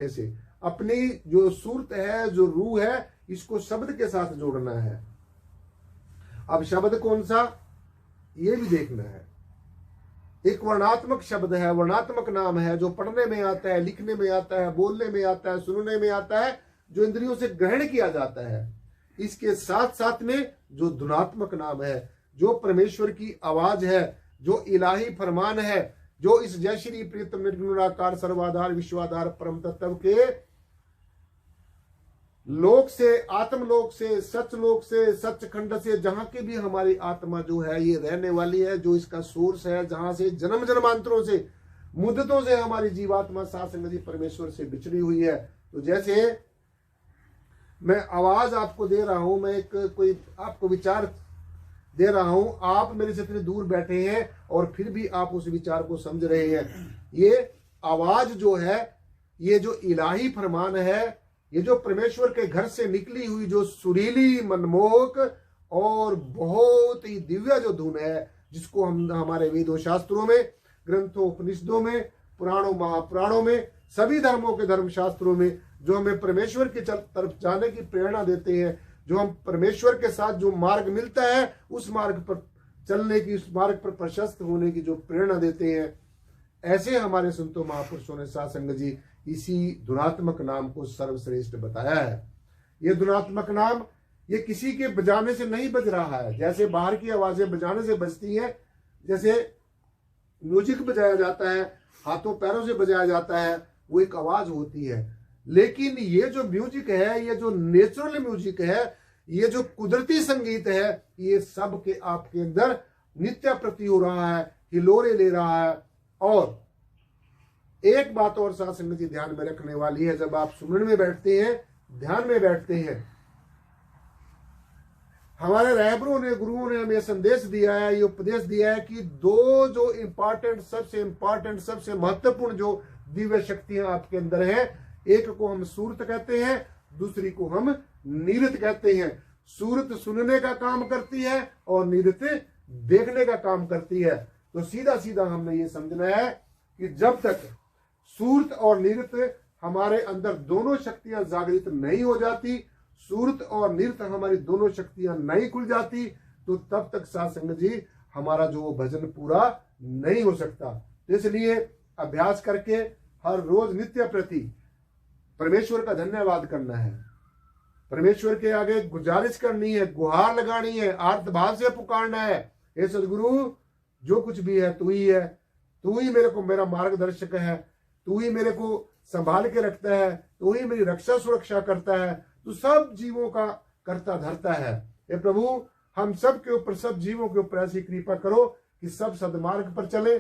से अपनी जो सूरत है, जो रूह है, इसको शब्द के साथ जोड़ना है। अब शब्द कौन सा, ये भी देखना है। एक वर्णात्मक शब्द है, वर्णात्मक नाम है, जो पढ़ने में आता है, लिखने में आता है, बोलने में आता है, सुनने में आता है, जो इंद्रियों से ग्रहण किया जाता है। इसके साथ साथ में जो धुनात्मक नाम है, जो परमेश्वर की आवाज है, जो इलाही फरमान है, जो इस जय श्री प्रीतम निर्गुणाकार सर्वाधार विश्वाधार परम तत्व के लोक से, आत्मलोक से, सच लोक से, सचखंड से, जहां की भी हमारी आत्मा जो है ये रहने वाली है, जो इसका सोर्स है, जहां से जन्म जन्मांतरों से, मुद्दतों से हमारी जीवात्मा साथ संगति परमेश्वर से बिछड़ी हुई है। तो जैसे मैं आवाज आपको दे रहा हूं, मैं एक कोई आपको विचार दे रहा हूं, आप मेरे से इतने दूर बैठे हैं और फिर भी आप उस विचार को समझ रहे हैं। ये आवाज जो है, ये जो इलाही फरमान है, ये जो परमेश्वर के घर से निकली हुई जो सुरीली, मनमोहक और बहुत ही दिव्य जो धुन है, जिसको हम हमारे वेदों शास्त्रों में, ग्रंथों उपनिषदों में, पुराणों महापुराणों में, सभी धर्मों के धर्म शास्त्रों में जो हमें परमेश्वर की तरफ जाने की प्रेरणा देते हैं, जो हम परमेश्वर के साथ जो मार्ग मिलता है उस मार्ग पर चलने की, उस मार्ग पर प्रशस्त होने की जो प्रेरणा देते हैं, ऐसे हमारे संतों महापुरुषों ने साथ संगत जी इसी धुनात्मक नाम को सर्वश्रेष्ठ बताया है। ये धुनात्मक नाम ये किसी के बजाने से नहीं बज रहा है, जैसे बाहर की आवाजें बजाने से बजती हैं, जैसे म्यूजिक बजाया जाता है, हाथों पैरों से बजाया जाता है, वो एक आवाज होती है। लेकिन ये जो म्यूजिक है, ये जो नेचुरल म्यूजिक है, ये जो कुदरती संगीत है, ये सब के आपके अंदर नित्य प्रति हो रहा है, हिलोरे ले रहा है। और एक बात और साथ संगत जी ध्यान में रखने वाली है, जब आप सुमरन में बैठते हैं, ध्यान में बैठते हैं, हमारे रहबरों ने, गुरुओं ने हमें संदेश दिया है, ये उपदेश दिया है कि दो जो इंपॉर्टेंट, सबसे महत्वपूर्ण जो दिव्य शक्तियां आपके अंदर हैं, एक को हम सूरत कहते हैं, दूसरी को हम नीरत कहते हैं। सूरत सुनने का काम करती है और नीरत देखने का काम करती है। तो सीधा सीधा हमने ये समझना है कि जब तक सूरत और नीरत हमारे अंदर दोनों शक्तियां जागृत नहीं हो जाती, सूरत और नीरत हमारी दोनों शक्तियां नहीं खुल जाती, तो तब तक साथ संगत जी हमारा जो भजन पूरा नहीं हो सकता। तो इसलिए अभ्यास करके हर रोज नित्य प्रति परमेश्वर का धन्यवाद करना है, परमेश्वर के आगे गुजारिश करनी है, गुहार लगानी है, आर्त भाव से पुकारना है, हे सदगुरु जो कुछ भी है तू ही है, तू ही मेरे को मेरा मार्गदर्शक है, तू ही मेरे को संभाल के रखता है, तू ही मेरी रक्षा सुरक्षा करता है, तू सब जीवों का करता धरता है। हे प्रभु हम सब के ऊपर, सब जीवों के ऊपर ऐसी कृपा करो कि सब सदमार्ग पर चले,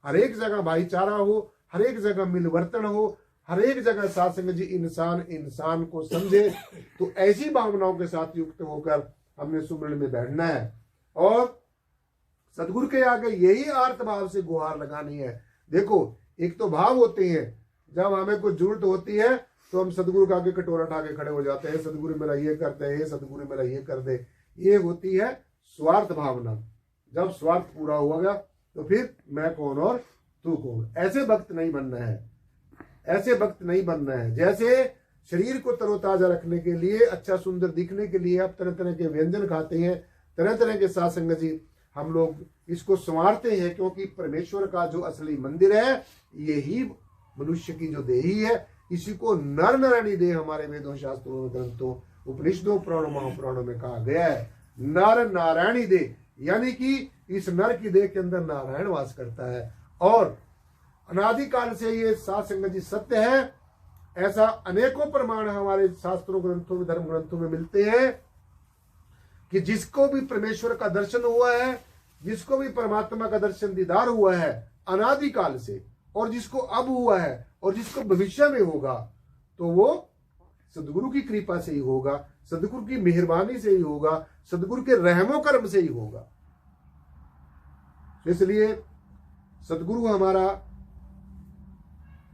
हर एक जगह भाईचारा हो, हर एक जगह मिलवर्तन हो, हर एक जगह साथ संगत जी इंसान को समझे। तो ऐसी भावनाओं के साथ युक्त होकर हमने सुमरन में बैठना है और सदगुरु के आगे यही आर्त भाव से गुहार लगानी है। देखो एक तो भाव होते हैं, जब हमें कुछ जरूरत होती है तो हम सदगुरु के आगे कटोरा उठा के खड़े हो जाते हैं, सदगुरु मेरा ये कर दे, हे सदगुरु मेरा ये कर दे। ये होती है स्वार्थ भावना। जब स्वार्थ पूरा हो गया तो फिर मैं कौन और तू कौन। ऐसे भक्त नहीं बनना है, ऐसे भक्त नहीं बनना है। जैसे शरीर को तरोताजा रखने के लिए, अच्छा सुंदर दिखने के लिए आप तरह तरह के व्यंजन खाते हैं, तरह तरह के साथ संगत जी हम लोग इसको संवारते हैं, क्योंकि परमेश्वर का जो असली मंदिर है यही मनुष्य की जो देही है, इसी को नर नारायणी देह हमारे वेदों शास्त्रों ग्रंथों उपनिषदों पुराणों महापुराणों में कहा गया है। नर नारायणी देह, यानी कि इस नर की देह के अंदर नारायण वास करता है। और अनादिकाल से ये सात संगत जी सत्य है। ऐसा अनेकों प्रमाण हमारे शास्त्रों ग्रंथों में, धर्म ग्रंथों में मिलते हैं कि जिसको भी परमेश्वर का दर्शन हुआ है, जिसको भी परमात्मा का दर्शन दीदार हुआ है अनादिकाल से, और जिसको अब हुआ है और जिसको भविष्य में होगा, तो वो सदगुरु की कृपा से ही होगा, सदगुरु की मेहरबानी से ही होगा, सदगुरु के रहमो कर्म से ही होगा। इसलिए सदगुरु हमारा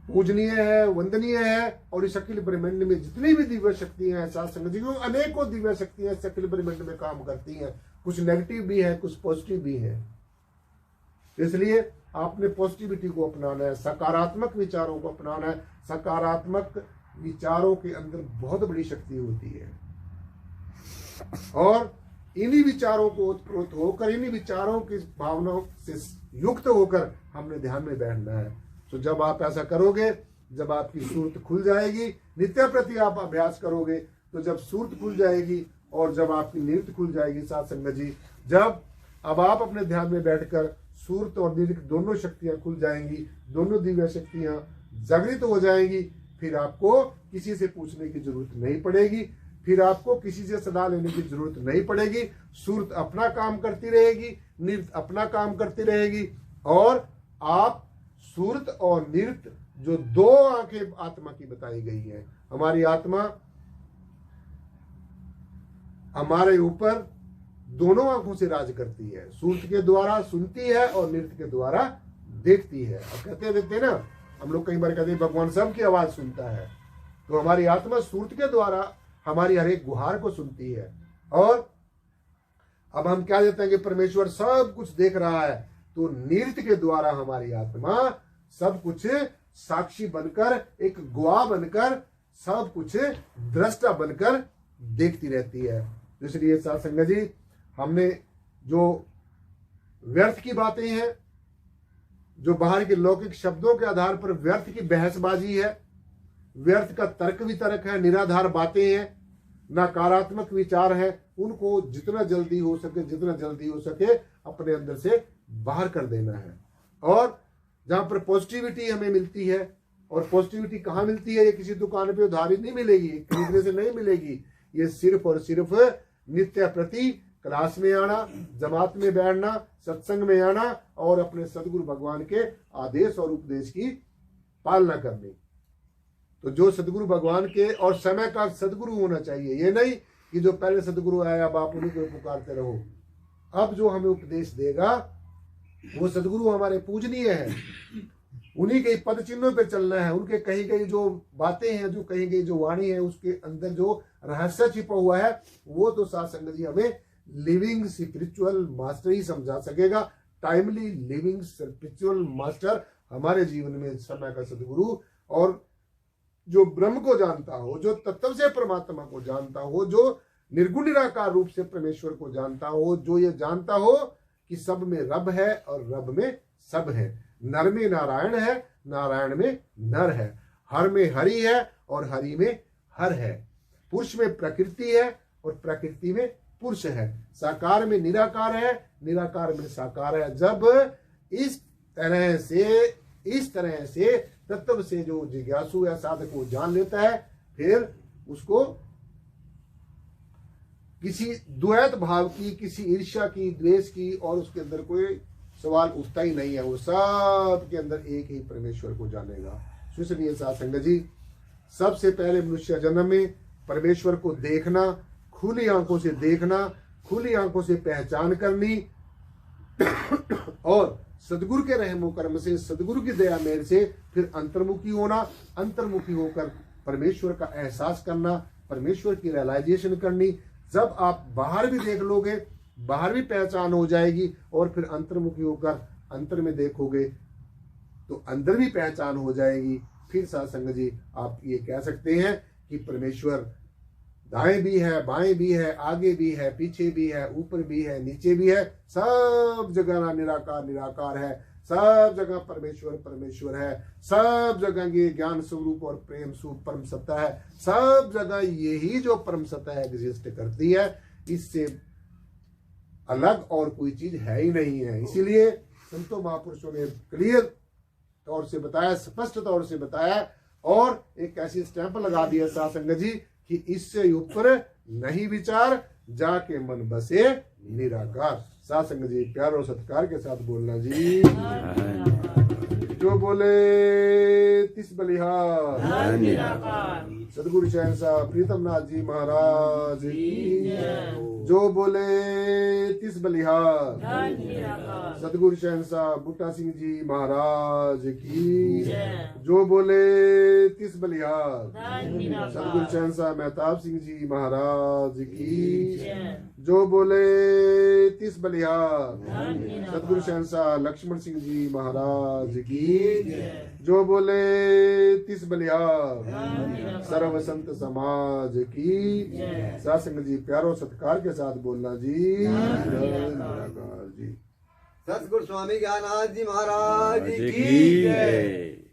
पूजनीय है, वंदनीय है। और इस अखिल ब्रह्मांड में जितनी भी दिव्य शक्तियां हैं साथ संगत जी, अनेकों दिव्य शक्तियां इस अखिल ब्रह्मांड में काम करती हैं, कुछ नेगेटिव भी है, कुछ पॉजिटिव भी है। इसलिए आपने पॉजिटिविटी को अपनाना है, सकारात्मक विचारों को अपनाना है। सकारात्मक विचारों के अंदर बहुत बड़ी शक्ति होती है और इन्हीं विचारों को ओतप्रोत होकर, इन्हीं विचारों की भावनाओं से युक्त होकर हमने ध्यान में बैठना है। तो जब आप ऐसा करोगे, जब आपकी सूरत खुल जाएगी, नित्य प्रति आप अभ्यास करोगे, तो जब सूरत खुल जाएगी और जब आपकी निरत खुल जाएगी साथ संगत जी, जब अब आप अपने ध्यान में बैठकर सूरत और निरत दोनों शक्तियां खुल जाएंगी, दोनों दिव्य शक्तियां जागृत हो जाएंगी, फिर आपको किसी से पूछने की जरूरत नहीं पड़ेगी, फिर आपको किसी से सलाह लेने की जरूरत नहीं पड़ेगी। सूरत अपना काम करती रहेगी, निरत अपना काम करती रहेगी और आप सूरत और निरत जो दो आंखें आत्मा की बताई गई है, हमारी आत्मा हमारे ऊपर दोनों आंखों से राज करती है। सूरत के द्वारा सुनती है और नृत्य के द्वारा देखती है। अब कहते रहते ना, हम लोग कई बार कहते हैं भगवान सबकी आवाज सुनता है, तो हमारी आत्मा सूरत के द्वारा हमारी हर एक गुहार को सुनती है। और अब हम क्या देते हैं कि परमेश्वर सब कुछ देख रहा है, तो नृत्य के द्वारा हमारी आत्मा सब कुछ साक्षी बनकर, एक गवाह बनकर, सब कुछ दृष्टा बनकर देखती रहती है। इसलिए साथ संगत जी, हमने जो व्यर्थ की बातें हैं, जो बाहर के लौकिक शब्दों के आधार पर व्यर्थ की बहसबाजी है, व्यर्थ का तर्क वितर्क है, निराधार बातें हैं, नकारात्मक विचार है, उनको जितना जल्दी हो सके अपने अंदर से बाहर कर देना है। और जहां पर पॉजिटिविटी हमें मिलती है, और पॉजिटिविटी कहाँ मिलती है, ये किसी दुकान पे उधारी नहीं मिलेगी, खरीदने से नहीं मिलेगी, ये सिर्फ और सिर्फ नित्य प्रति क्लास में आना, जमात में बैठना, सत्संग में आना और अपने सदगुरु भगवान के आदेश और उपदेश की पालना करनी। तो जो सदगुरु भगवान के और समय का सदगुरु होना चाहिए, ये नहीं कि जो पहले सदगुरु आया अब आप उन्हीं को पुकारते रहो। अब जो हमें उपदेश देगा वो सदगुरु हमारे पूजनीय है, उन्हीं के पद चिन्हों पे चलना है, उनके कही गई जो बातें हैं, जो कही गई जो वाणी है, उसके अंदर जो रहस्य छिपा हुआ है, वो तो साथ संगत जी हमें लिविंग स्पिरिचुअल मास्टर ही समझा सकेगा। टाइमली लिविंग स्पिरिचुअल मास्टर हमारे जीवन में समय का सदगुरु, और जो ब्रह्म को जानता हो, जो तत्व से परमात्मा को जानता हो, जो निर्गुण निराकार रूप से परमेश्वर को जानता हो, जो ये जानता हो कि सब में रब है और रब में सब है, नर में नारायण है, नारायण में नर है, हर में हरि है और हरि में हर है, पुरुष में प्रकृति है और प्रकृति में पुरुष है, साकार में निराकार है, निराकार में साकार है। जब इस तरह से तत्व से जो जिज्ञासु या साधक को जान लेता है, फिर उसको किसी द्वैत भाव की, किसी ईर्ष्या की, द्वेष की और उसके अंदर कोई सवाल उठता ही नहीं है। वो सब के अंदर एक ही परमेश्वर को जानेगा। इसलिए साथ संगत जी, सबसे पहले मनुष्य जन्म में परमेश्वर को देखना, खुली आंखों से देखना, खुली आंखों से पहचान करनी और सदगुरु के रहमो कर्म से, सदगुरु की दया मेल से फिर अंतर्मुखी होना, अंतर्मुखी होकर परमेश्वर का एहसास करना, परमेश्वर की रियलाइजेशन करनी। जब आप बाहर भी देख लोगे, बाहर भी पहचान हो जाएगी और फिर अंतर्मुखी होकर अंतर में देखोगे तो अंदर भी पहचान हो जाएगी। फिर साथ संगत जी, आप ये कह सकते हैं कि परमेश्वर दाएं भी है, बाएं भी है, आगे भी है, पीछे भी है, ऊपर भी है, नीचे भी है, सब जगह निराकार निराकार है, सब जगह परमेश्वर परमेश्वर है, सब जगह ये ज्ञान स्वरूप और प्रेम स्वरूप परम सत्ता है, सब जगह यही जो परम सत्ता है एग्जिस्ट करती है, इससे अलग और कोई चीज है ही नहीं है। इसीलिए संतों महापुरुषों ने क्लियर तौर से बताया, स्पष्ट तौर से बताया और एक ऐसी स्टैंप लगा दिया साथ संगत जी कि इससे ऊपर नहीं विचार, जाके मन बसे निराकार। साथ संगत जी, प्यार और सत्कार के साथ बोलना जी। जो बोले तिस बलिहार। सदगुरु शहंशाह प्रीतम नाथ जी महाराज की। जो बोले तिस बलिहार। सदगुरु शहंशाह बूटा सिंह जी महाराज की। जो बोले तिस बलिहार। सदगुरु शहंशाह मेहताब सिंह जी महाराज की। जो बोले तिस बलिहार। सदगुरु शहंशाह लक्ष्मण सिंह जी महाराज की। जो बोले तिस बलिहार। सर्व संत समाज की। सासंग जी प्यारो सत्कार के साथ बोलना जी। निराकार जी। सतगुरु स्वामी ज्ञानाथ जी महाराज की जय।